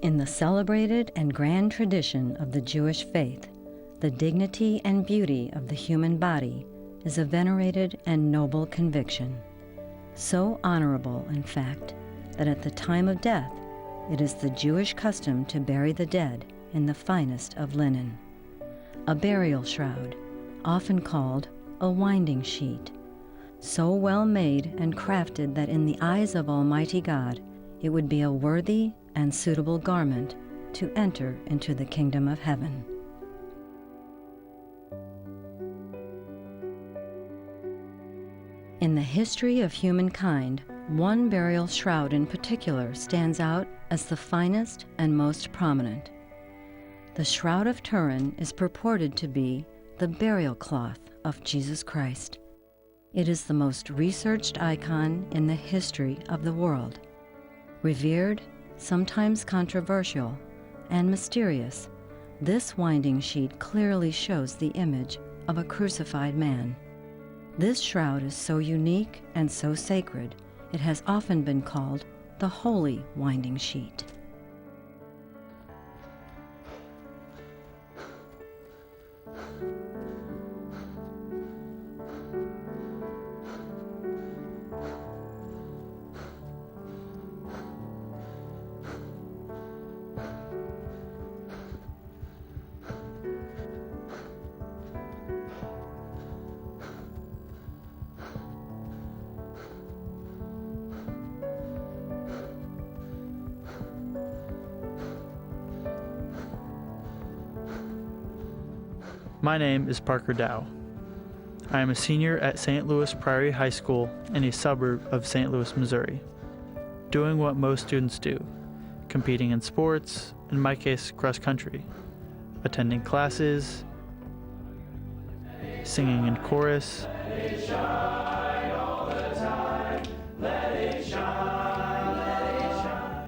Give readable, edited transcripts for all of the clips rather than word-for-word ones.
In the celebrated and grand tradition of the Jewish faith, the dignity and beauty of the human body is a venerated and noble conviction. So honorable, in fact, that at the time of death, it is the Jewish custom to bury the dead in the finest of linen. A burial shroud, often called a winding sheet, so well made and crafted that in the eyes of Almighty God, it would be a worthy and suitable garment to enter into the kingdom of heaven. In the history of humankind, one burial shroud in particular stands out as the finest and most prominent. The Shroud of Turin is purported to be the burial cloth of Jesus Christ. It is the most researched icon in the history of the world. Revered, sometimes controversial, and mysterious, this winding sheet clearly shows the image of a crucified man. This shroud is so unique and so sacred, it has often been called the Holy Winding Sheet. My name is Parker Dow. I am a senior at St. Louis Prairie High School in a suburb of St. Louis, Missouri, doing what most students do, competing in sports, in my case, cross country, attending classes, singing in chorus,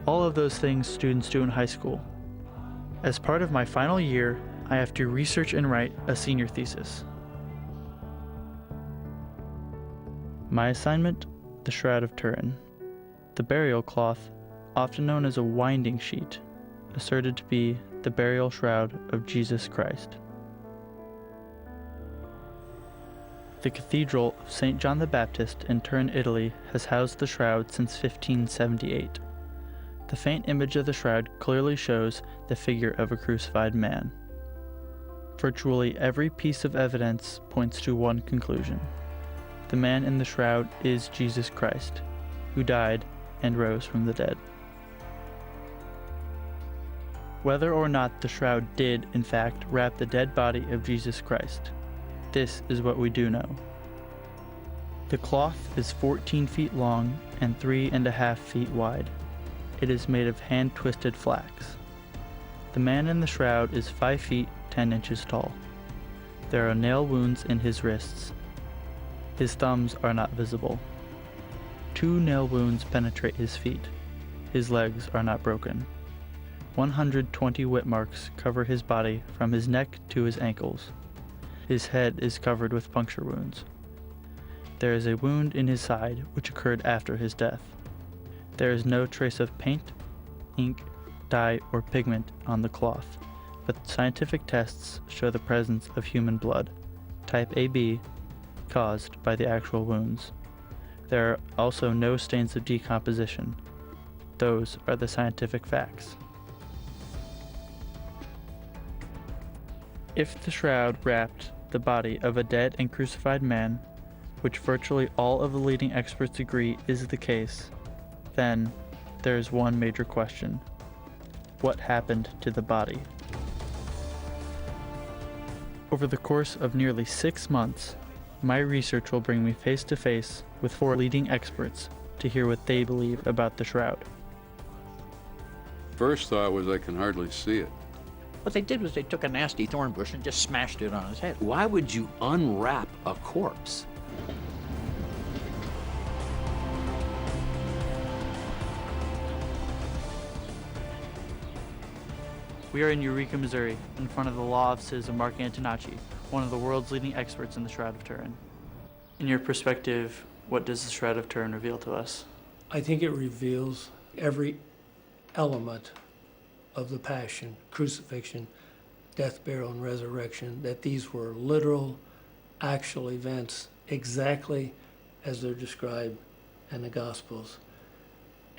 all of those things students do in high school. As part of my final year, I have to research and write a senior thesis. My assignment, the Shroud of Turin. The burial cloth, often known as a winding sheet, asserted to be the burial shroud of Jesus Christ. The Cathedral of St. John the Baptist in Turin, Italy, has housed the shroud since 1578. The faint image of the shroud clearly shows the figure of a crucified man. Virtually every piece of evidence points to one conclusion. The man in the shroud is Jesus Christ, who died and rose from the dead. Whether or not the shroud did, in fact, wrap the dead body of Jesus Christ, this is what we do know. The cloth is 14 feet long and 3.5 feet wide. It is made of hand-twisted flax. The man in the shroud is 5 feet 10 inches tall. There are nail wounds in his wrists. His thumbs are not visible. 2 nail wounds penetrate his feet. His legs are not broken. 120 whip marks cover his body from his neck to his ankles. His head is covered with puncture wounds. There is a wound in his side which occurred after his death. There is no trace of paint, ink, dye, or pigment on the cloth, but scientific tests show the presence of human blood, type AB, caused by the actual wounds. There are also no stains of decomposition. Those are the scientific facts. If the shroud wrapped the body of a dead and crucified man, which virtually all of the leading experts agree is the case, then there is one major question. What happened to the body? Over the course of nearly 6 months, my research will bring me face to face with 4 leading experts to hear what they believe about the shroud. First thought was I can hardly see it. What they did was they took a nasty thorn bush and just smashed it on his head. Why would you unwrap a corpse? We are in Eureka, Missouri, in front of the law offices of Mark Antonacci, one of the world's leading experts in the Shroud of Turin. In your perspective, what does the Shroud of Turin reveal to us? I think it reveals every element of the Passion, crucifixion, death, burial, and resurrection, that these were literal, actual events exactly as they're described in the Gospels.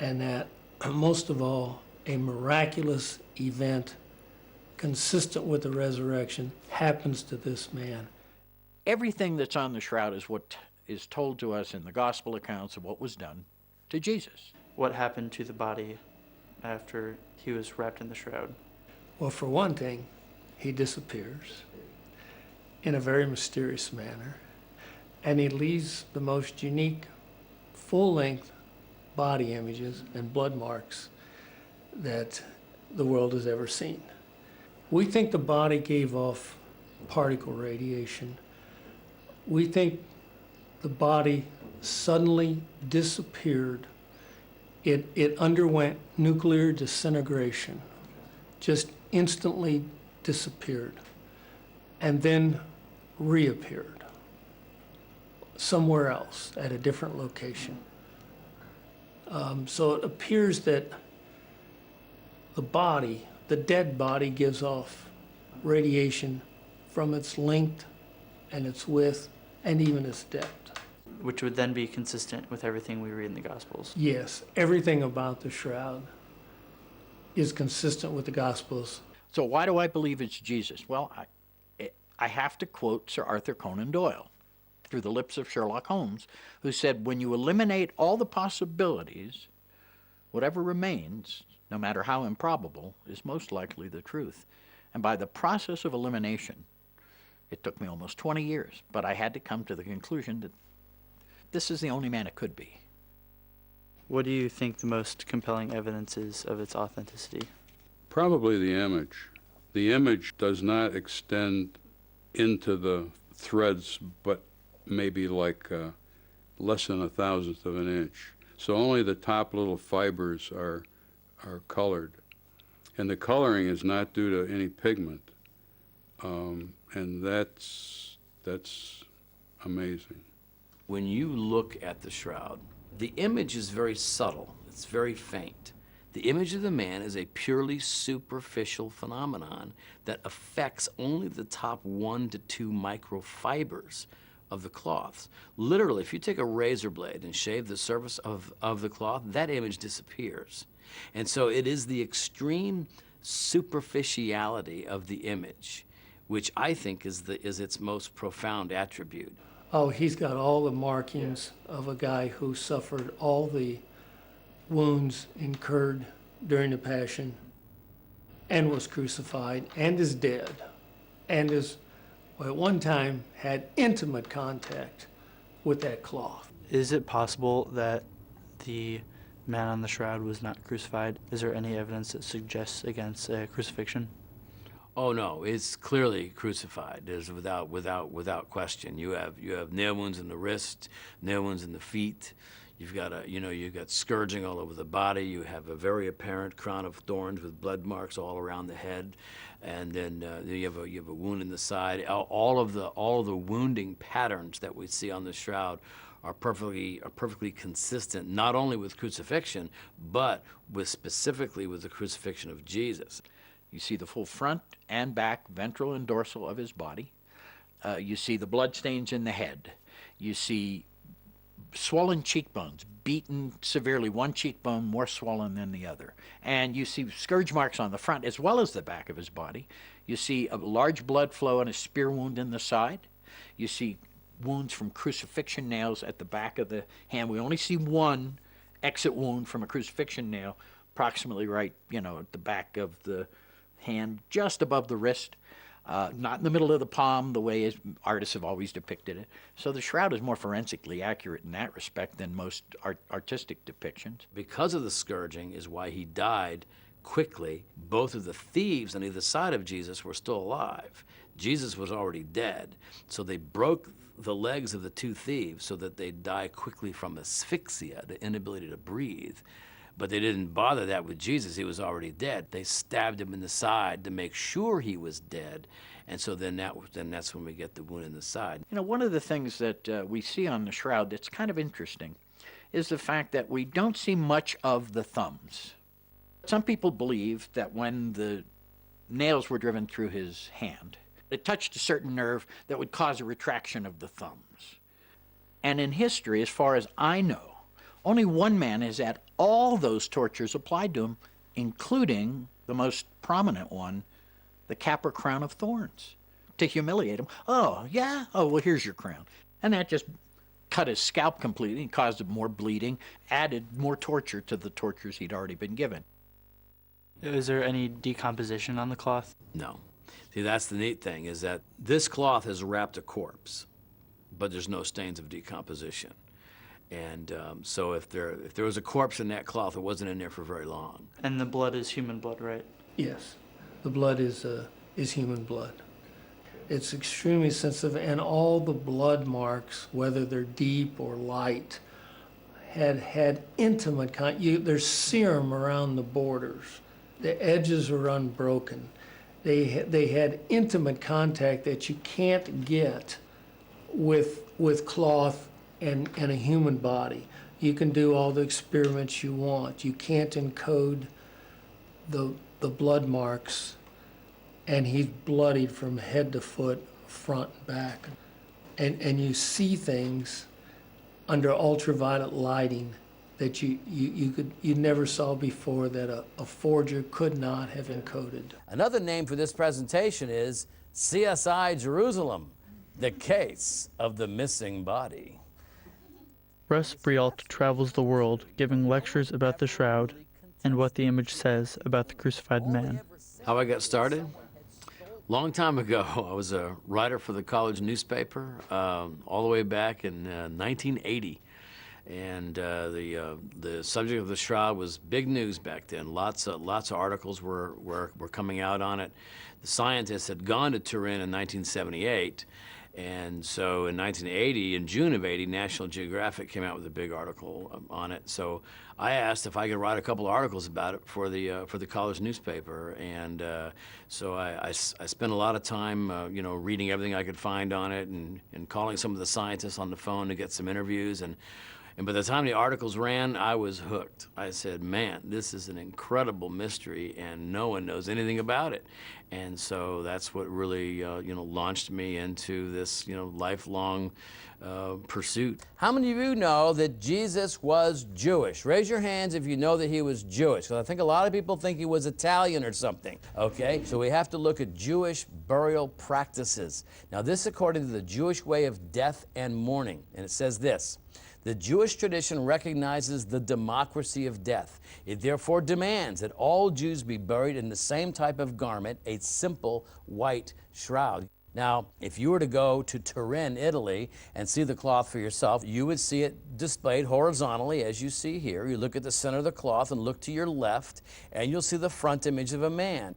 And that, most of all, a miraculous event consistent with the resurrection happens to this man. Everything that's on the shroud is what is told to us in the gospel accounts of what was done to Jesus. What happened to the body after he was wrapped in the shroud? Well, for one thing, he disappears in a very mysterious manner, and he leaves the most unique, full-length body images and blood marks that the world has ever seen. We think the body gave off particle radiation. We think the body suddenly disappeared. It underwent nuclear disintegration, just instantly disappeared, and then reappeared somewhere else at a different location. So it appears that the body, the dead body, gives off radiation from its length and its width and even its depth. Which would then be consistent with everything we read in the Gospels. Yes, everything about the shroud is consistent with the Gospels. So why do I believe it's Jesus? Well, I have to quote Sir Arthur Conan Doyle through the lips of Sherlock Holmes, who said, when you eliminate all the possibilities, whatever remains, no matter how improbable, is most likely the truth. And by the process of elimination, it took me almost 20 years, but I had to come to the conclusion that this is the only man it could be. What do you think the most compelling evidence is of its authenticity? Probably the image. The image does not extend into the threads, but maybe like less than 1/1000th of an inch. So only the top little fibers are colored. And the coloring is not due to any pigment. And that's amazing. When you look at the shroud, the image is very subtle. It's very faint. The image of the man is a purely superficial phenomenon that affects only the top 1 to 2 microfibers of the cloths. Literally, if you take a razor blade and shave the surface of the cloth, that image disappears. And so it is the extreme superficiality of the image, which I think is its most profound attribute. Oh, he's got all the markings of a guy who suffered all the wounds incurred during the Passion and was crucified and is dead and at one time had intimate contact with that cloth. Is it possible that the man on the shroud was not crucified? Is there any evidence that suggests against a crucifixion? Oh no, it's clearly crucified. There's without question. You have nail wounds in the wrist, nail wounds in the feet. You've got scourging all over the body. You have a very apparent crown of thorns with blood marks all around the head, and then you have a wound in the side. All of the wounding patterns that we see on the shroud are perfectly consistent, not only with crucifixion, but specifically with the crucifixion of Jesus. You see the full front and back, ventral and dorsal of his body. You see the bloodstains in the head. You see swollen cheekbones, beaten severely, one cheekbone more swollen than the other. And you see scourge marks on the front as well as the back of his body. You see a large blood flow and a spear wound in the side. You see wounds from crucifixion nails at the back of the hand. We only see one exit wound from a crucifixion nail, approximately right, at the back of the hand, just above the wrist, not in the middle of the palm, the way artists have always depicted it. So the shroud is more forensically accurate in that respect than most artistic depictions. Because of the scourging is why he died quickly. Both of the thieves on either side of Jesus were still alive. Jesus was already dead. So they broke the legs of the two thieves so that they'd die quickly from asphyxia, the inability to breathe. But they didn't bother that with Jesus. He was already dead. They stabbed him in the side to make sure he was dead. And so then that's when we get the wound in the side. One of the things that we see on the shroud that's kind of interesting is the fact that we don't see much of the thumbs. Some people believe that when the nails were driven through his hand, it touched a certain nerve that would cause a retraction of the thumbs. And in history, as far as I know, only one man has had all those tortures applied to him, including the most prominent one, the cap or crown of thorns, to humiliate him. Oh, yeah? Oh, well, here's your crown. And that just cut his scalp completely and caused him more bleeding, added more torture to the tortures he'd already been given. Is there any decomposition on the cloth? No. See, that's the neat thing, is that this cloth has wrapped a corpse, but there's no stains of decomposition. And so if there was a corpse in that cloth, it wasn't in there for very long. And the blood is human blood, right? Yes, the blood is human blood. It's extremely sensitive, and all the blood marks, whether they're deep or light, had intimate there's serum around the borders. The edges are unbroken. They had intimate contact that you can't get with cloth and a human body. You can do all the experiments you want. You can't encode the blood marks, and he's bloodied from head to foot, front and back. And you see things under ultraviolet lighting that you never saw before, that a forger could not have encoded. Another name for this presentation is CSI Jerusalem, the case of the missing body. Russ Brialt travels the world giving lectures about the shroud and what the image says about the crucified man. How I got started? Long time ago, I was a writer for the college newspaper, all the way back in 1980. And the subject of the shroud was big news back then. Lots of articles were coming out on it. The scientists had gone to Turin in 1978, and so in 1980, in June of '80, National Geographic came out with a big article on it. So I asked if I could write a couple of articles about it for the college newspaper, and so I spent a lot of time, reading everything I could find on it, and calling some of the scientists on the phone to get some interviews. And by the time the articles ran, I was hooked. I said, man, this is an incredible mystery, and no one knows anything about it. And so that's what really, launched me into this, lifelong pursuit. How many of you know that Jesus was Jewish? Raise your hands if you know that he was Jewish, because I think a lot of people think he was Italian or something, okay? So we have to look at Jewish burial practices. Now, this according to the Jewish way of death and mourning, and it says this: the Jewish tradition recognizes the democracy of death. It therefore demands that all Jews be buried in the same type of garment, a simple white shroud. Now, if you were to go to Turin, Italy, and see the cloth for yourself, you would see it displayed horizontally, as you see here. You look at the center of the cloth and look to your left, and you'll see the front image of a man.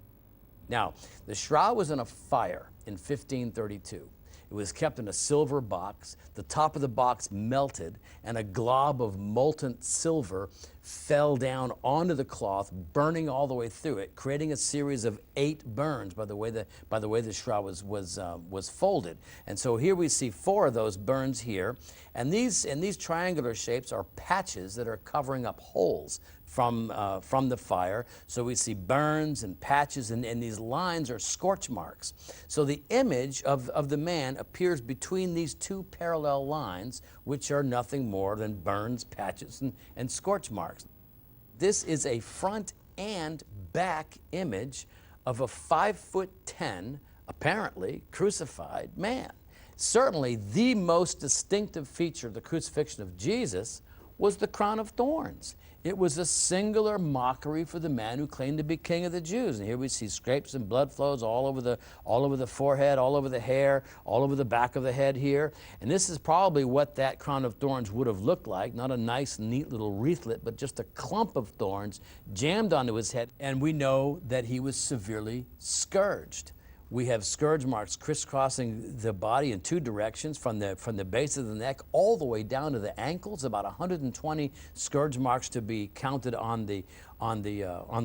Now, the shroud was in a fire in 1532. It was kept in a silver box. The top of the box melted, and a glob of molten silver fell down onto the cloth, burning all the way through it, creating a series of 8 burns by the way the shroud was folded. And so here we see 4 of those burns here, and these triangular shapes are patches that are covering up holes from the fire. So we see burns and patches, and these lines are scorch marks. So the image of the man appears between these 2 parallel lines, which are nothing more than burns, patches, and scorch marks. This is a front and back image of a 5'10", apparently crucified man. Certainly the most distinctive feature of the crucifixion of Jesus was the crown of thorns. It was a singular mockery for the man who claimed to be king of the Jews. And here we see scrapes and blood flows all over the forehead, all over the hair, all over the back of the head here. And this is probably what that crown of thorns would have looked like. Not a nice, neat little wreathlet, but just a clump of thorns jammed onto his head. And we know that he was severely scourged. We have scourge marks crisscrossing the body in 2 directions, from the base of the neck all the way down to the ankles. About 120 scourge marks to be counted on the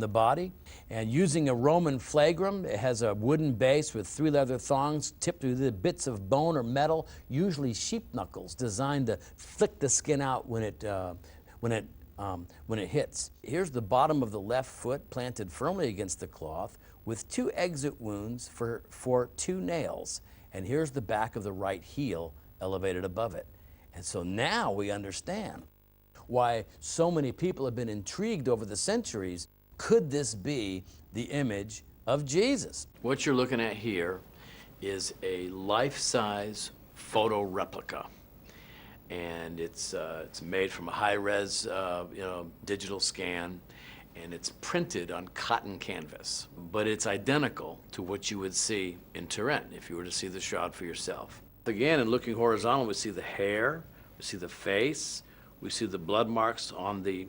body. And using a Roman flagrum, it has a wooden base with 3 leather thongs tipped with the bits of bone or metal, usually sheep knuckles, designed to flick the skin out when it when it hits. Here's the bottom of the left foot planted firmly against the cloth with 2 exit wounds for 2 nails. And here's the back of the right heel elevated above it. And so now we understand why so many people have been intrigued over the centuries. Could this be the image of Jesus? What you're looking at here is a life-size photo replica. And it's made from a high-res digital scan, and it's printed on cotton canvas. But it's identical to what you would see in Turin if you were to see the shroud for yourself. Again, in looking horizontal, we see the hair, we see the face, we see the blood marks on the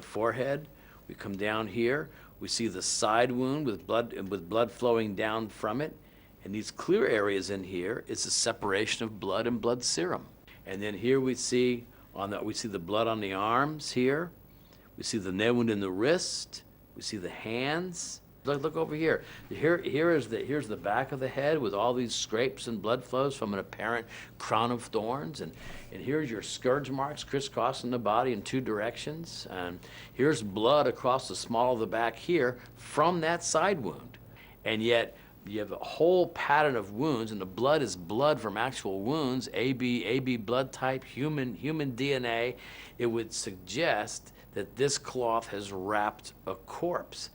forehead. We come down here, we see the side wound with blood flowing down from it. And these clear areas in here is the separation of blood and blood serum. And then here we see the blood on the arms here. We see the nail wound in the wrist. We see the hands. Look over here. Here's the back of the head with all these scrapes and blood flows from an apparent crown of thorns. And here's your scourge marks crisscrossing the body in 2 directions. And here's blood across the small of the back here from that side wound. And yet, you have a whole pattern of wounds, and the blood is blood from actual wounds, AB blood type, human DNA. It would suggest that this cloth has wrapped a corpse.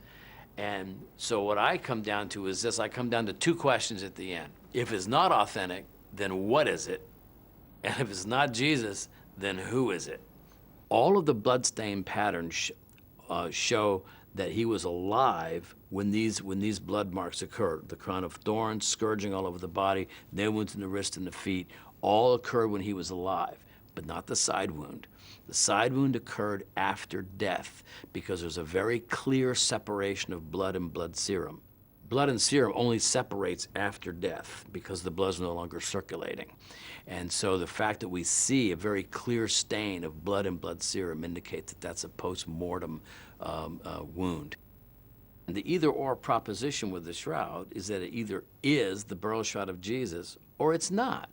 And so what I come down to is this. I come down to 2 questions at the end. If it's not authentic, then what is it? And if it's not Jesus, then who is it? All of the bloodstain patterns show that he was alive when these blood marks occurred. The crown of thorns, scourging all over the body, nail wounds in the wrist and the feet, all occurred when he was alive, but not the side wound. The side wound occurred after death because there's a very clear separation of blood and blood serum. Blood and serum only separates after death because the blood's no longer circulating. And so the fact that we see a very clear stain of blood and blood serum indicates that that's a post-mortem wound. And the either-or proposition with the shroud is that it either is the burial shroud of Jesus or it's not.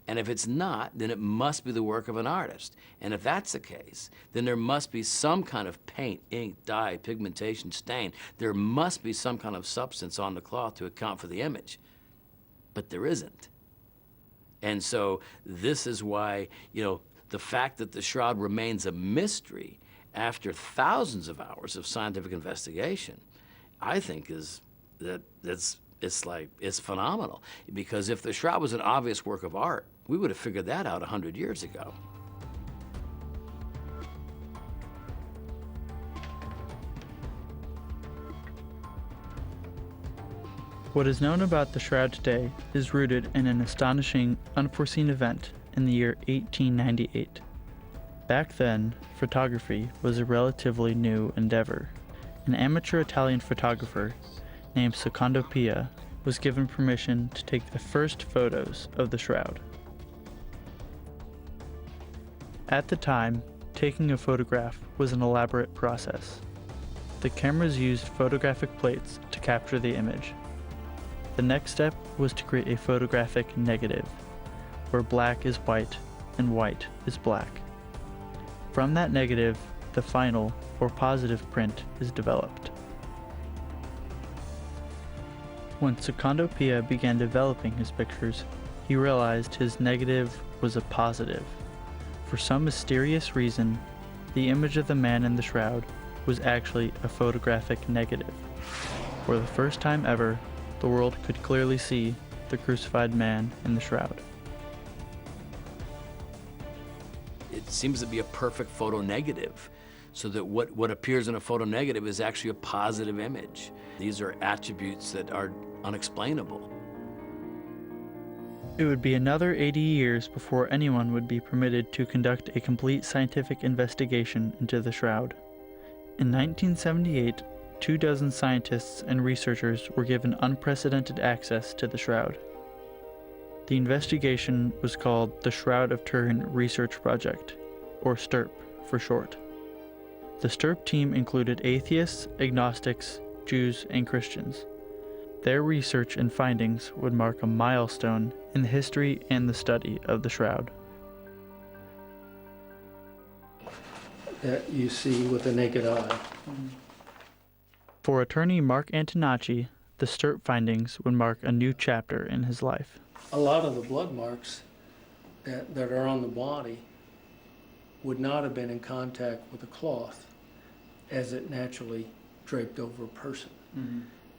And if it's not, then it must be the work of an artist. And if that's the case, then there must be some kind of paint, ink, dye, pigmentation, stain. There must be some kind of substance on the cloth to account for the image. But there isn't. And so this is why, the fact that the shroud remains a mystery after thousands of hours of scientific investigation, I think it's phenomenal. Because if the shroud was an obvious work of art, we would have figured that out 100 years ago. What is known about the shroud today is rooted in an astonishing, unforeseen event in the year 1898. Back then, photography was a relatively new endeavor. An amateur Italian photographer named Secondo Pia was given permission to take the first photos of the shroud. At the time, taking a photograph was an elaborate process. The cameras used photographic plates to capture the image. The next step was to create a photographic negative, where black is white and white is black. From that negative, the final, or positive print is developed. When Secondo Pia began developing his pictures, he realized his negative was a positive. For some mysterious reason, the image of the man in the shroud was actually a photographic negative. For the first time ever, the world could clearly see the crucified man in the shroud. It seems to be a perfect photo negative, so that what appears in a photo negative is actually a positive image. These are attributes that are unexplainable. It would be another 80 years before anyone would be permitted to conduct a complete scientific investigation into the shroud. In 1978, 24 scientists and researchers were given unprecedented access to the shroud. The investigation was called the Shroud of Turin Research Project, or STURP for short. The STURP team included atheists, agnostics, Jews, and Christians. Their research and findings would mark a milestone in the history and the study of the shroud. that you see with the naked eye. For attorney Mark Antonacci, the Stirp findings would mark a new chapter in his life. A lot of the blood marks that are on the body would not have been in contact with the cloth as it naturally draped over a person.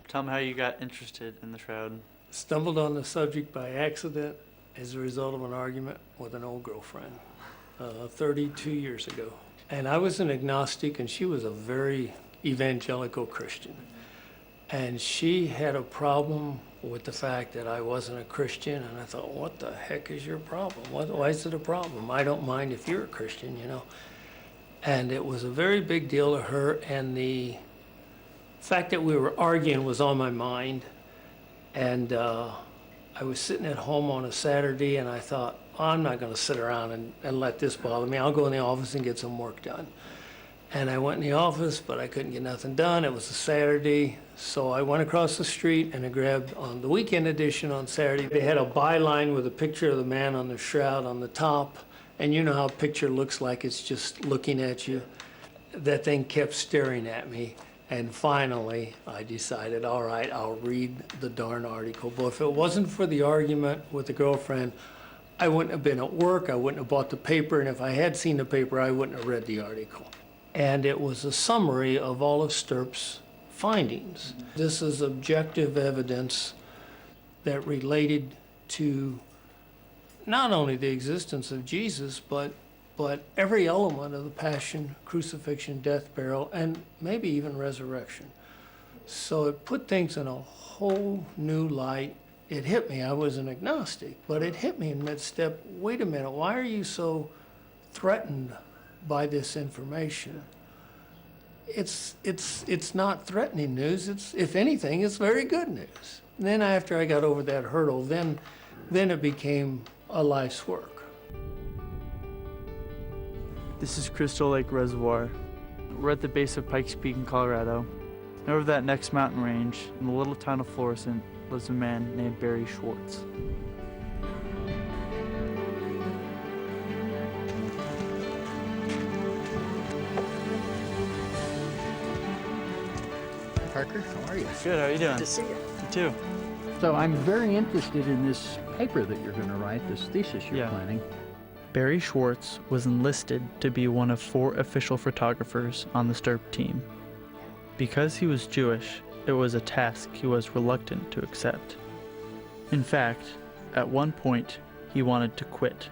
Tell me how you got interested in the shroud. Stumbled on the subject by accident as a result of an argument with an old girlfriend 32 years ago. And I was an agnostic and she was a very evangelical Christian. And she had a problem with the fact that I wasn't a Christian, and I thought, what the heck is your problem? Why is it a problem? I don't mind if you're a Christian, you know. And it was a very big deal to her, and the fact that we were arguing was on my mind. And I was sitting at home on a Saturday, and I thought, I'm not going to sit around and let this bother me. I'll go in the office and get some work done. And I went in the office, but I couldn't get nothing done. It was a Saturday, so I went across the street and I grabbed, on the weekend edition on Saturday, they had a byline with a picture of the man on the shroud on the top. And you know how a picture looks like it's just looking at you. That thing kept staring at me. And finally, I decided, all right, I'll read the darn article. But if it wasn't for the argument with the girlfriend, I wouldn't have been at work, I wouldn't have bought the paper, and if I had seen the paper, I wouldn't have read the article. And it was a summary of all of Stirp's findings. This is objective evidence that related to not only the existence of Jesus, but every element of the passion, crucifixion, death, burial, and maybe even resurrection. So it put things in a whole new light. It hit me, I was an agnostic, but it hit me in mid-step, wait a minute, why are you so threatened by this information? It's not threatening news, if anything, it's very good news. And then after I got over that hurdle, then it became a life's work. This is Crystal Lake Reservoir. We're at the base of Pikes Peak in Colorado. And over that next mountain range, in the little town of Florissant, lives a man named Barry Schwartz. Parker, how are you? Good, how are you doing? Good to see you. You too. So I'm very interested in this paper that you're going to write, this thesis you're Yeah. planning. Barry Schwartz was enlisted to be one of 4 official photographers on the Stirp team. Because he was Jewish, it was a task he was reluctant to accept. In fact, at one point, he wanted to quit.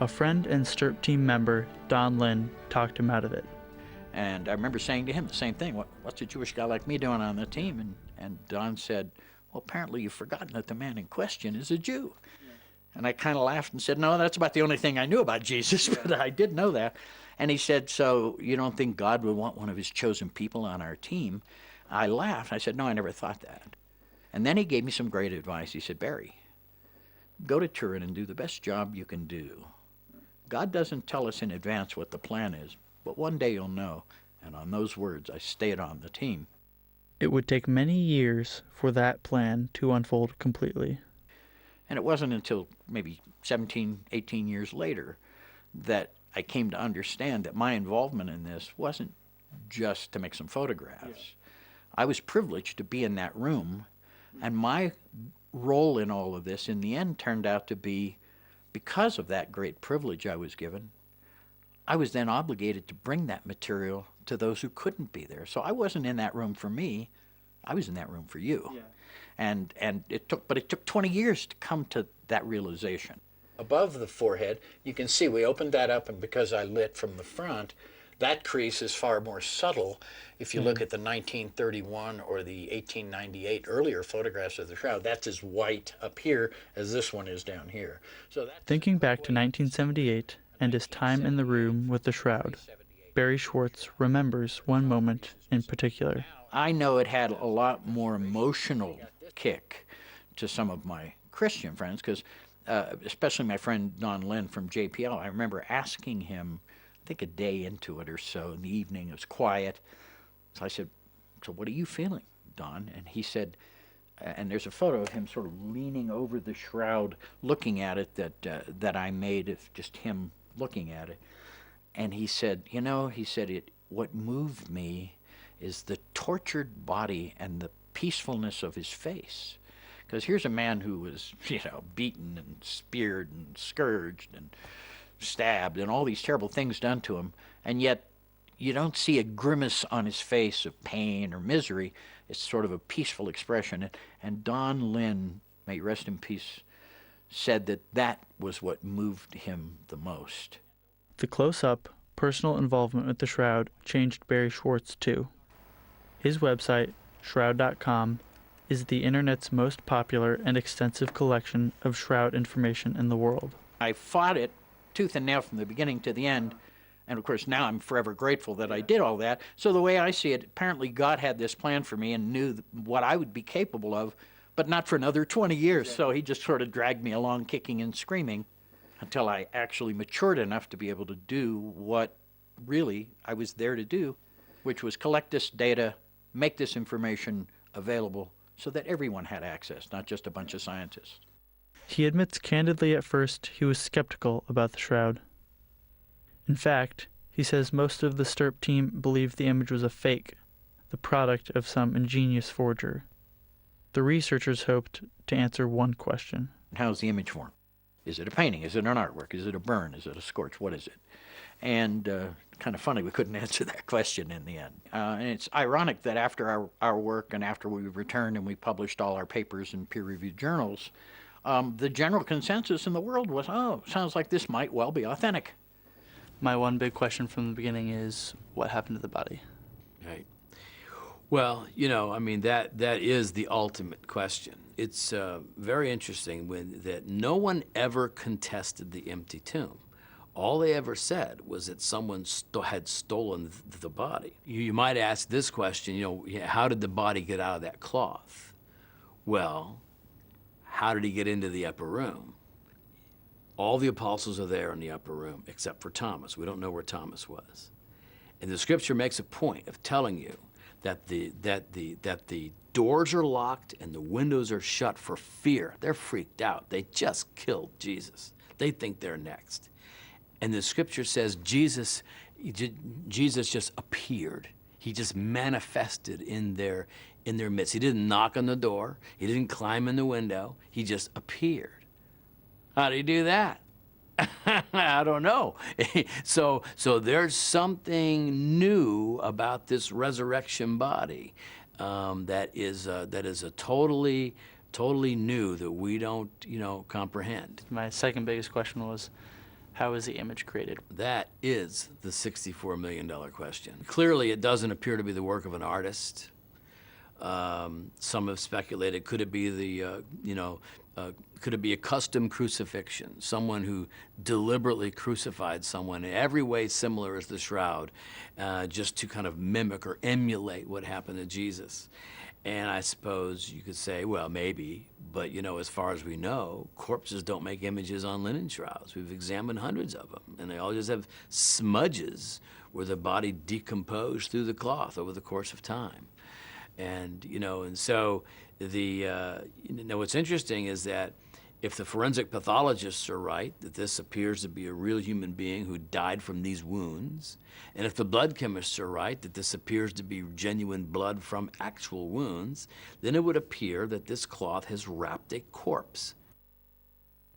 A friend and Stirp team member, Don Lynn, talked him out of it. And I remember saying to him the same thing, what's a Jewish guy like me doing on the team? And Don said, well, apparently you've forgotten that the man in question is a Jew. And I kind of laughed and said, no, that's about the only thing I knew about Jesus, but I did know that. And he said, so you don't think God would want one of his chosen people on our team? I laughed. I said, no, I never thought that. And then he gave me some great advice. He said, Barry, go to Turin and do the best job you can do. God doesn't tell us in advance what the plan is, but one day you'll know. And on those words, I stayed on the team. It would take many years for that plan to unfold completely. And it wasn't until maybe 17, 18 years later that I came to understand that my involvement in this wasn't just to make some photographs. I was privileged to be in that room, and my role in all of this in the end turned out to be, because of that great privilege I was given, I was then obligated to bring that material to those who couldn't be there. So I wasn't in that room for me, I was in that room for you. Yeah. And it took 20 years to come to that realization. Above the forehead, you can see we opened that up, and because I lit from the front, that crease is far more subtle. If you look at the 1931 or the 1898 earlier photographs of the shroud, that's as white up here as this one is down here. So that's Thinking back to 1978 and his time in the room with the shroud, Barry Schwartz remembers one moment in particular. I know it had a lot more emotional kick to some of my Christian friends, because especially my friend Don Lynn from JPL, I remember asking him, I think a day into it or so, in the evening, it was quiet. So I said, so what are you feeling, Don? And he said, and there's a photo of him sort of leaning over the shroud, looking at it that I made of just him looking at it. And he said, what moved me is the tortured body and the peacefulness of his face. Because here's a man who was, beaten and speared and scourged and stabbed and all these terrible things done to him, and yet you don't see a grimace on his face of pain or misery. It's sort of a peaceful expression. And Don Lynn, may he rest in peace, said that was what moved him the most. The close-up, personal involvement with the Shroud changed Barry Schwartz too. His website, shroud.com, is the internet's most popular and extensive collection of Shroud information in the world. I fought it tooth and nail from the beginning to the end, and of course now I'm forever grateful that I did all that. So the way I see it, apparently God had this plan for me and knew what I would be capable of, but not for another 20 years. So he just sort of dragged me along kicking and screaming until I actually matured enough to be able to do what really I was there to do, which was collect this data, make this information available so that everyone had access, not just a bunch of scientists. He admits candidly at first he was skeptical about the Shroud. In fact, he says most of the STURP team believed the image was a fake, the product of some ingenious forger. The researchers hoped to answer one question. How's the image formed? Is it a painting? Is it an artwork? Is it a burn? Is it a scorch? What is it? And kind of funny we couldn't answer that question in the end. And it's ironic that after our work and after we returned and we published all our papers in peer-reviewed journals, the general consensus in the world was, sounds like this might well be authentic. My one big question from the beginning is, what happened to the body? Right. Well, that is the ultimate question. It's very interesting that no one ever contested the empty tomb. All they ever said was that someone had stolen the body. You might ask this question, how did the body get out of that cloth? Well, how did he get into the upper room? All the apostles are there in the upper room except for Thomas. We don't know where Thomas was. And the scripture makes a point of telling you that the doors are locked and the windows are shut for fear. They're freaked out. They just killed Jesus. They think they're next. And the scripture says Jesus just appeared. He just manifested in their midst. He didn't knock on the door. He didn't climb in the window. He just appeared. How did he do that? I don't know. So there's something new about this resurrection body that is a totally new that we don't comprehend. My second biggest question was, how was the image created? That is the $64 million question. Clearly, it doesn't appear to be the work of an artist. Some have speculated, could it be could it be a custom crucifixion? Someone who deliberately crucified someone in every way similar as the Shroud, just to kind of mimic or emulate what happened to Jesus. And I suppose you could say, well, maybe, but as far as we know, corpses don't make images on linen shrouds. We've examined hundreds of them, and they all just have smudges where the body decomposed through the cloth over the course of time. And, and so what's interesting is that if the forensic pathologists are right, that this appears to be a real human being who died from these wounds, and if the blood chemists are right, that this appears to be genuine blood from actual wounds, then it would appear that this cloth has wrapped a corpse.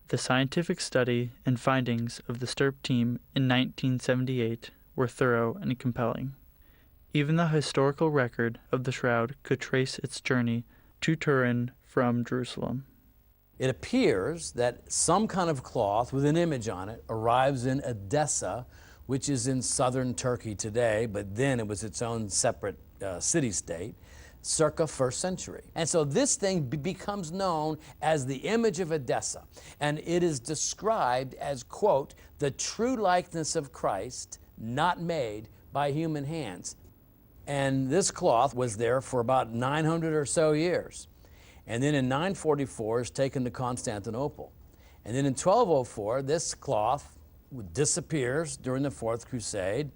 The scientific study and findings of the STURP team in 1978 were thorough and compelling. Even the historical record of the Shroud could trace its journey to Turin from Jerusalem. It appears that some kind of cloth with an image on it arrives in Edessa, which is in southern Turkey today, but then it was its own separate city-state, circa 1st century. And so this thing becomes known as the image of Edessa, and it is described as, quote, the true likeness of Christ, not made by human hands. And this cloth was there for about 900 or so years. And then in 944 is taken to Constantinople. And then in 1204, this cloth disappears during the Fourth Crusade,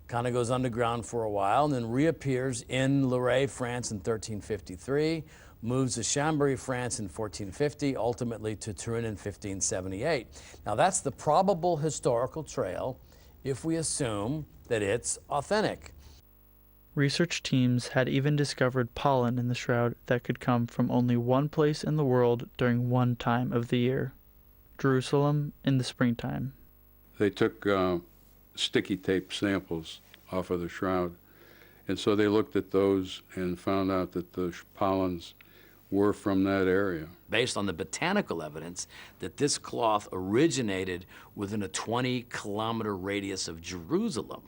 kind of goes underground for a while, and then reappears in Lorraine, France in 1353, moves to Chambéry, France in 1450, ultimately to Turin in 1578. Now that's the probable historical trail if we assume that it's authentic. Research teams had even discovered pollen in the shroud that could come from only one place in the world during one time of the year: Jerusalem in the springtime. They took sticky tape samples off of the shroud, and so they looked at those and found out that the pollens were from that area. Based on the botanical evidence that this cloth originated within a 20-kilometer radius of Jerusalem.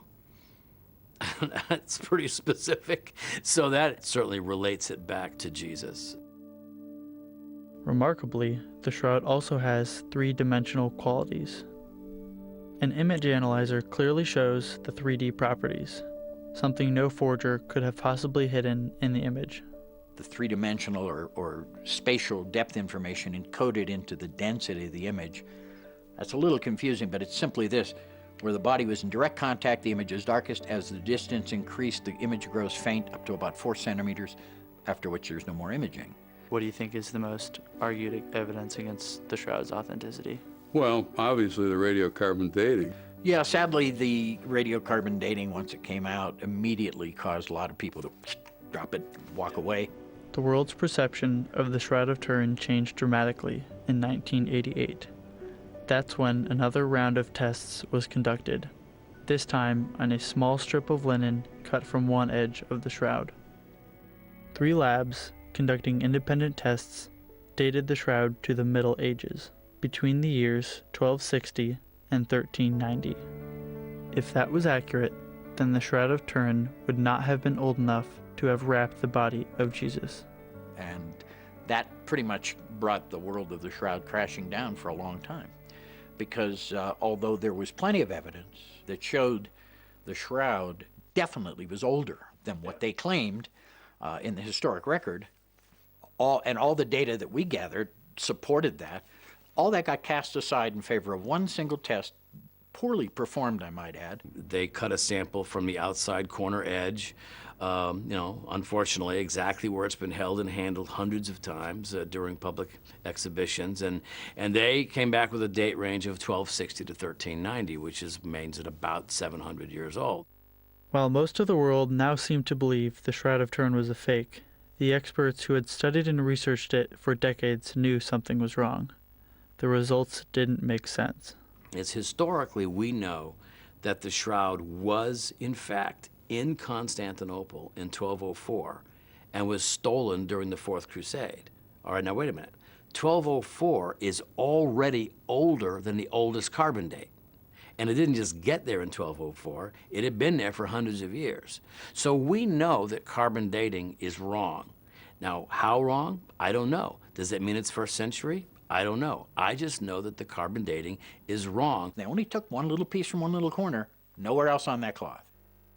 That's pretty specific. So that certainly relates it back to Jesus. Remarkably, the shroud also has three-dimensional qualities. An image analyzer clearly shows the 3D properties, something no forger could have possibly hidden in the image. The three-dimensional or spatial depth information encoded into the density of the image. That's a little confusing, but it's simply this. Where the body was in direct contact, the image is darkest. As the distance increased, the image grows faint up to about 4 centimeters, after which there's no more imaging. What do you think is the most argued evidence against the shroud's authenticity? Well, obviously the radiocarbon dating. Yeah, sadly, the radiocarbon dating, once it came out, immediately caused a lot of people to drop it, walk away. The world's perception of the Shroud of Turin changed dramatically in 1988. That's when another round of tests was conducted, this time on a small strip of linen cut from one edge of the shroud. 3 labs, conducting independent tests, dated the shroud to the Middle Ages, between the years 1260 and 1390. If that was accurate, then the Shroud of Turin would not have been old enough to have wrapped the body of Jesus. And that pretty much brought the world of the shroud crashing down for a long time. Because although there was plenty of evidence that showed the shroud definitely was older than what they claimed in the historic record, all the data that we gathered supported that, all that got cast aside in favor of one single test, poorly performed, I might add. They cut a sample from the outside corner edge, unfortunately, exactly where it's been held and handled hundreds of times during public exhibitions. And they came back with a date range of 1260 to 1390, which means at about 700 years old. While most of the world now seemed to believe the Shroud of Turin was a fake, the experts who had studied and researched it for decades knew something was wrong. The results didn't make sense. It's historically we know that the shroud was, in fact, in Constantinople in 1204 and was stolen during the Fourth Crusade. All right, now wait a minute. 1204 is already older than the oldest carbon date. And it didn't just get there in 1204, it had been there for hundreds of years. So we know that carbon dating is wrong. Now, how wrong? I don't know. Does that mean it's first century? I don't know. I just know that the carbon dating is wrong. They only took one little piece from one little corner, nowhere else on that cloth.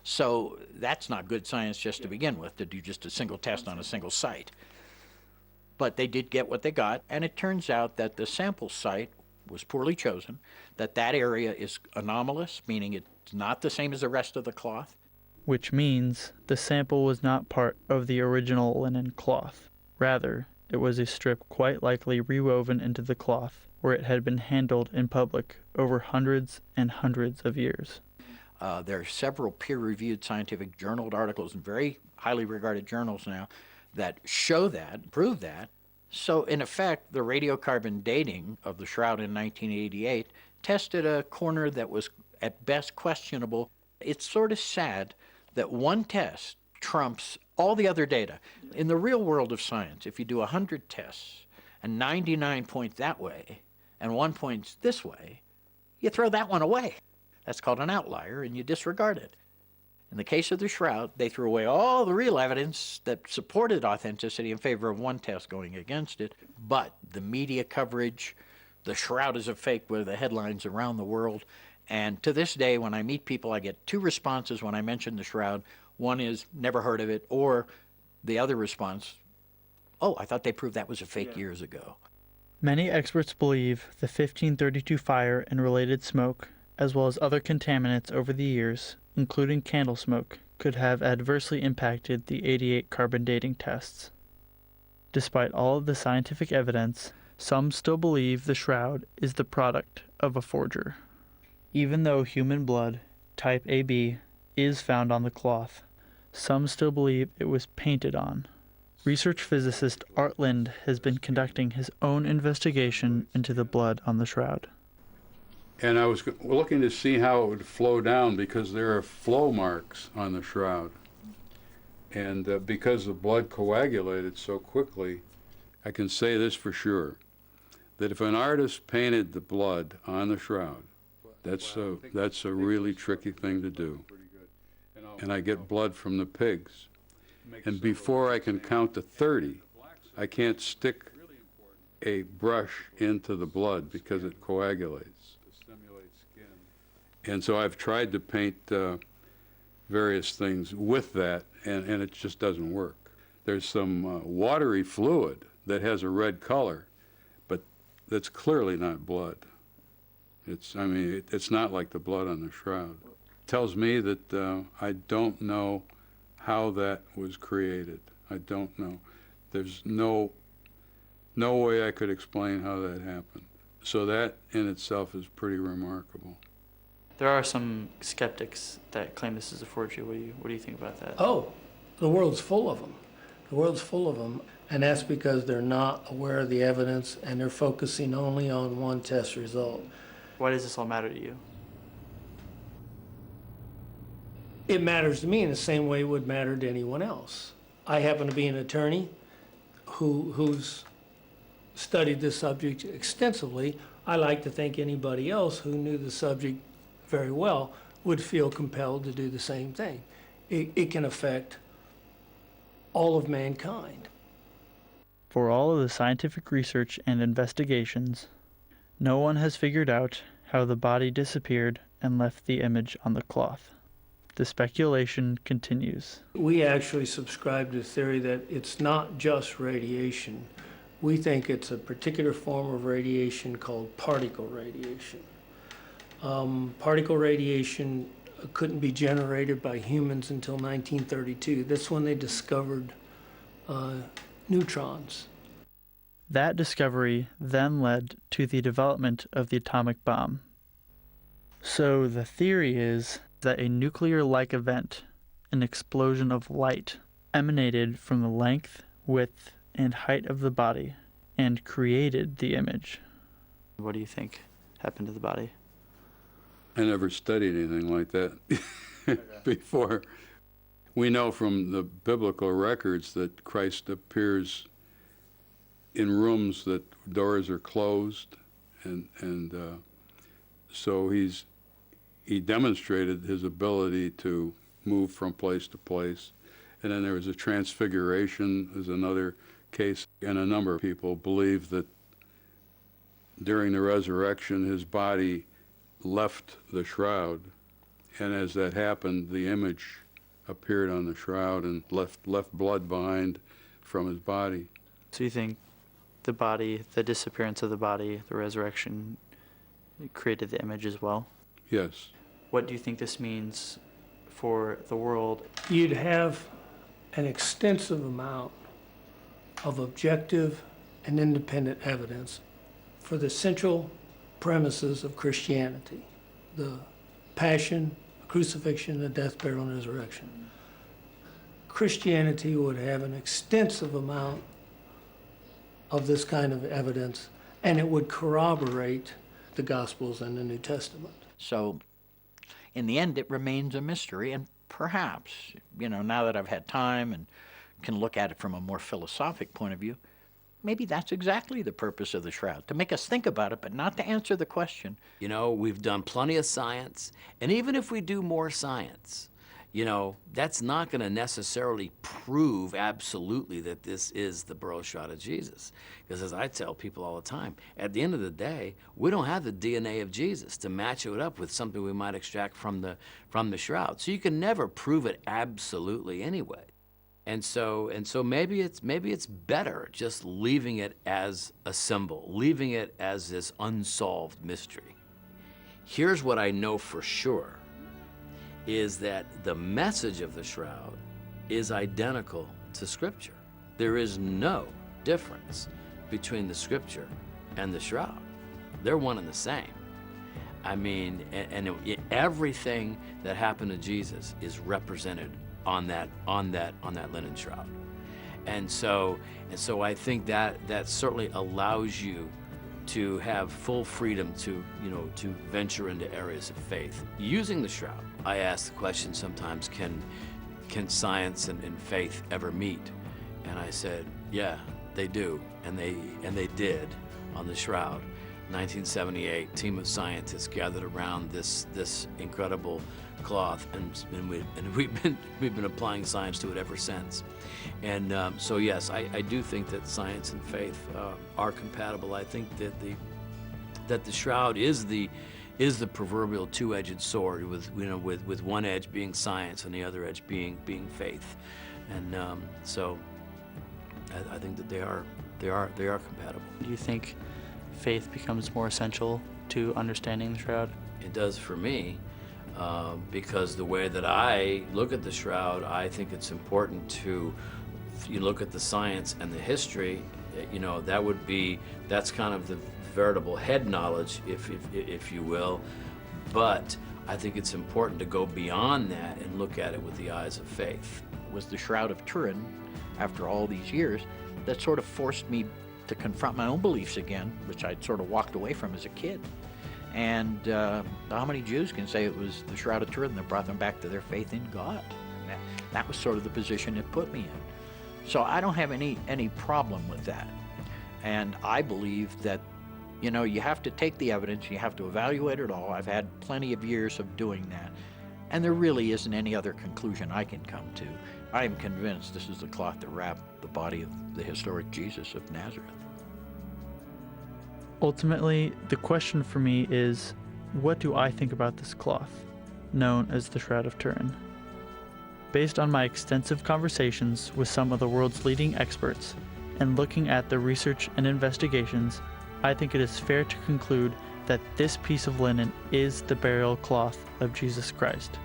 So that's not good science just to begin with, to do just a single test on a single site. But they did get what they got, and it turns out that the sample site was poorly chosen, that area is anomalous, meaning it's not the same as the rest of the cloth. Which means the sample was not part of the original linen cloth. Rather, it was a strip quite likely rewoven into the cloth, where it had been handled in public over hundreds and hundreds of years. There are several peer-reviewed scientific journaled articles in very highly regarded journals now that show that, prove that. So in effect, the radiocarbon dating of the shroud in 1988 tested a corner that was at best questionable. It's sort of sad that one test trumps all the other data. In the real world of science, if you do 100 tests and 99 point that way and 1 points this way, you throw that one away. That's called an outlier, and you disregard it. In the case of the shroud, they threw away all the real evidence that supported authenticity in favor of one test going against it, but the media coverage, the shroud is a fake, were the headlines around the world. And to this day, when I meet people, I get 2 responses when I mention the shroud. One is, never heard of it, or the other response, oh, I thought they proved that was a fake years ago. Many experts believe the 1532 fire and related smoke, as well as other contaminants over the years, including candle smoke, could have adversely impacted the 88 carbon dating tests. Despite all of the scientific evidence, some still believe the shroud is the product of a forger. Even though human blood, type AB, is found on the cloth, some still believe it was painted on. Research physicist Art Lind has been conducting his own investigation into the blood on the shroud. And I was looking to see how it would flow down because there are flow marks on the shroud. And because the blood coagulated so quickly, I can say this for sure, that if an artist painted the blood on the shroud, that's a really tricky thing to do. And I get blood from the pigs. And before I can count to 30, I can't stick a brush into the blood because it coagulates. And so I've tried to paint various things with that, and it just doesn't work. There's some watery fluid that has a red color, but that's clearly not blood. It's not like the blood on the shroud. It tells me that I don't know how that was created. I don't know. There's no way I could explain how that happened. So that in itself is pretty remarkable. There are some skeptics that claim this is a forgery. What do you think about that? Oh, the world's full of them. The world's full of them, and that's because they're not aware of the evidence and they're focusing only on one test result. Why does this all matter to you? It matters to me in the same way it would matter to anyone else. I happen to be an attorney who's studied this subject extensively. I like to think anybody else who knew the subject very well would feel compelled to do the same thing. It can affect all of mankind. For all of the scientific research and investigations, no one has figured out how the body disappeared and left the image on the cloth. The speculation continues. We actually subscribe to the theory that it's not just radiation. We think it's a particular form of radiation called particle radiation. Particle radiation couldn't be generated by humans until 1932. That's when they discovered neutrons. That discovery then led to the development of the atomic bomb. So the theory is that a nuclear-like event, an explosion of light, emanated from the length, width, and height of the body and created the image. What do you think happened to the body? I never studied anything like that before. We know from the biblical records that Christ appears in rooms that doors are closed, and so he demonstrated his ability to move from place to place. And then there was a transfiguration is another case, and a number of people believe that during the resurrection his body left the shroud, and as that happened the image appeared on the shroud and left blood behind from his body. So you think the body, the disappearance of the body, the resurrection, created the image as well? Yes. What do you think this means for the world? You'd have an extensive amount of objective and independent evidence for the central premises of Christianity: the passion, crucifixion, the death, burial, and resurrection. Christianity would have an extensive amount of this kind of evidence, and it would corroborate the Gospels and the New Testament. So, in the end, it remains a mystery, and perhaps, now that I've had time and can look at it from a more philosophic point of view, maybe that's exactly the purpose of the shroud, to make us think about it, but not to answer the question. We've done plenty of science, and even if we do more science, that's not going to necessarily prove absolutely that this is the burial shroud of Jesus. Because as I tell people all the time, at the end of the day, we don't have the DNA of Jesus to match it up with something we might extract from the shroud. So you can never prove it absolutely anyway. And so maybe it's better just leaving it as a symbol, leaving it as this unsolved mystery. Here's what I know for sure, is that the message of the shroud is identical to Scripture. There is no difference between the Scripture and the shroud. They're one and the same. I mean, everything that happened to Jesus is represented on that linen shroud. And so I think that certainly allows you to have full freedom to venture into areas of faith using the shroud. I ask the question sometimes, can science and faith ever meet? And I said, yeah, they do, and they did on the shroud. 1978, team of scientists gathered around this incredible cloth, and we've been applying science to it ever since. And so yes, I do think that science and faith are compatible. I think that the shroud is the proverbial two-edged sword, with one edge being science and the other edge being faith. And so I think that they are compatible. Do you think faith becomes more essential to understanding the shroud? It does for me, because the way that I look at the shroud, I think it's important to, if you look at the science and the history, that's kind of the veritable head knowledge, if you will. But I think it's important to go beyond that and look at it with the eyes of faith. It was the Shroud of Turin, after all these years, that sort of forced me to confront my own beliefs again, which I'd sort of walked away from as a kid. And how many Jews can say it was the Shroud of Turin that brought them back to their faith in God? That was sort of the position it put me in. So I don't have any problem with that. And I believe that, you have to take the evidence, you have to evaluate it all. I've had plenty of years of doing that. And there really isn't any other conclusion I can come to. I am convinced this is the cloth that wrapped the body of the historic Jesus of Nazareth. Ultimately, the question for me is, what do I think about this cloth, known as the Shroud of Turin? Based on my extensive conversations with some of the world's leading experts, and looking at the research and investigations, I think it is fair to conclude that this piece of linen is the burial cloth of Jesus Christ.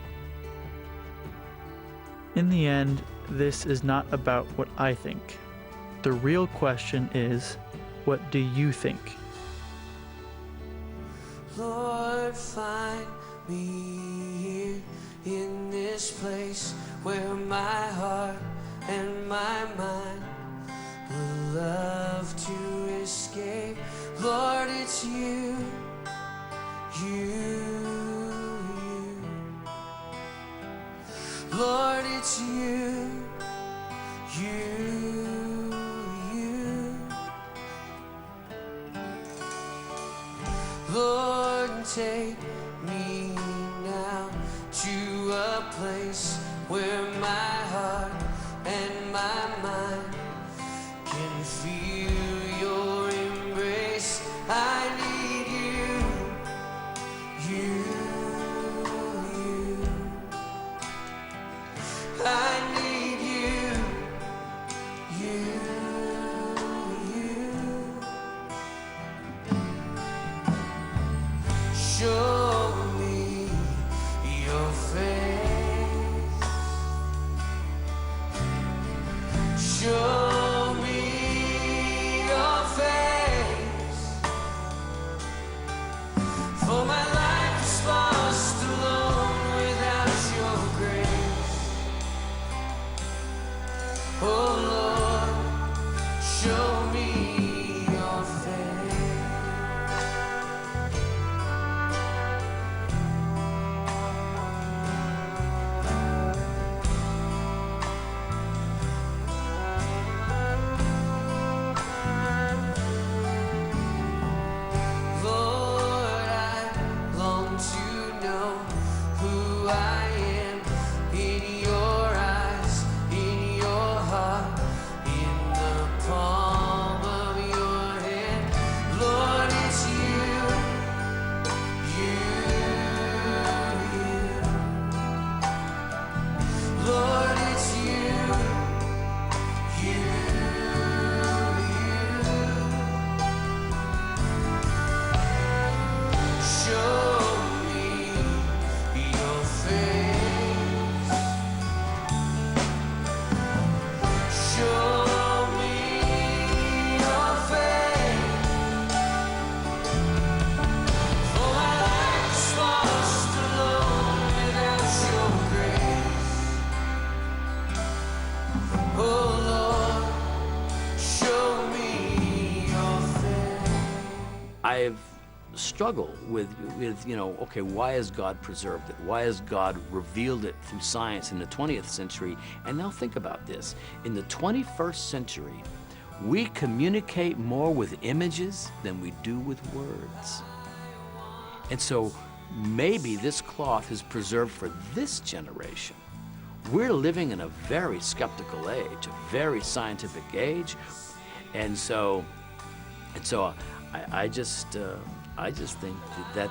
In the end, this is not about what I think. The real question is, what do you think? Lord, find me here in this place where my heart and my mind will love to escape. Lord, it's you. Lord, it's you. Lord, take me now to a place where my heart and my mind can feel your embrace. I need you. I need you. Show me your face. Show me your face. I've struggled with, okay, why has God preserved it? Why has God revealed it through science in the 20th century? And now think about this. In the 21st century, we communicate more with images than we do with words. And so maybe this cloth is preserved for this generation. We're living in a very skeptical age, a very scientific age, and so I just think that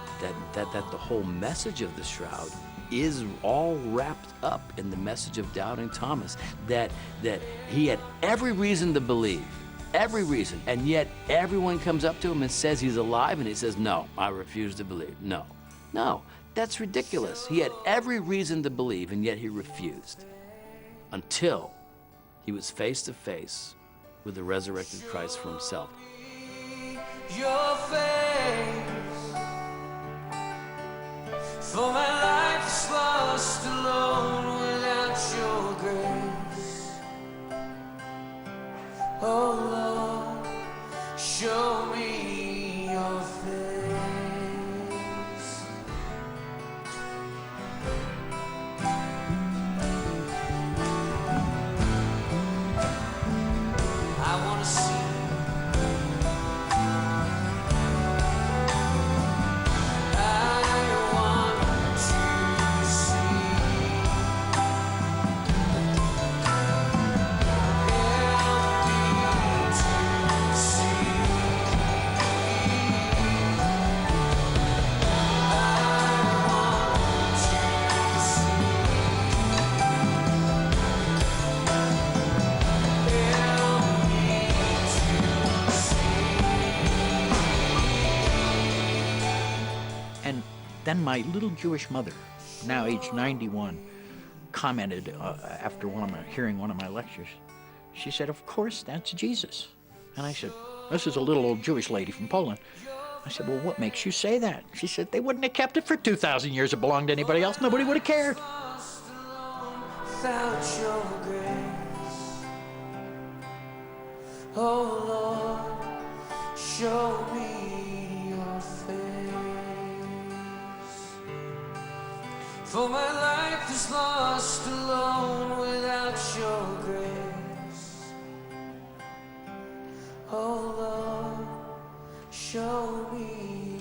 the whole message of the shroud is all wrapped up in the message of doubting Thomas, that he had every reason to believe, every reason, and yet everyone comes up to him and says he's alive, and he says, no, I refuse to believe. No, that's ridiculous. He had every reason to believe, and yet he refused until he was face to face with the resurrected Christ for himself. Your face, for my life is lost alone without your grace. Oh Lord, show me your face. I wanna see. And then my little Jewish mother, now aged 91, commented after hearing one of my lectures. She said, of course, that's Jesus. And I said, this is a little old Jewish lady from Poland. I said, well, what makes you say that? She said, they wouldn't have kept it for 2,000 years. It belonged to anybody else. Nobody would have cared. Without your grace, oh Lord, show me your face. For my life is lost alone without your grace. Oh Lord, show me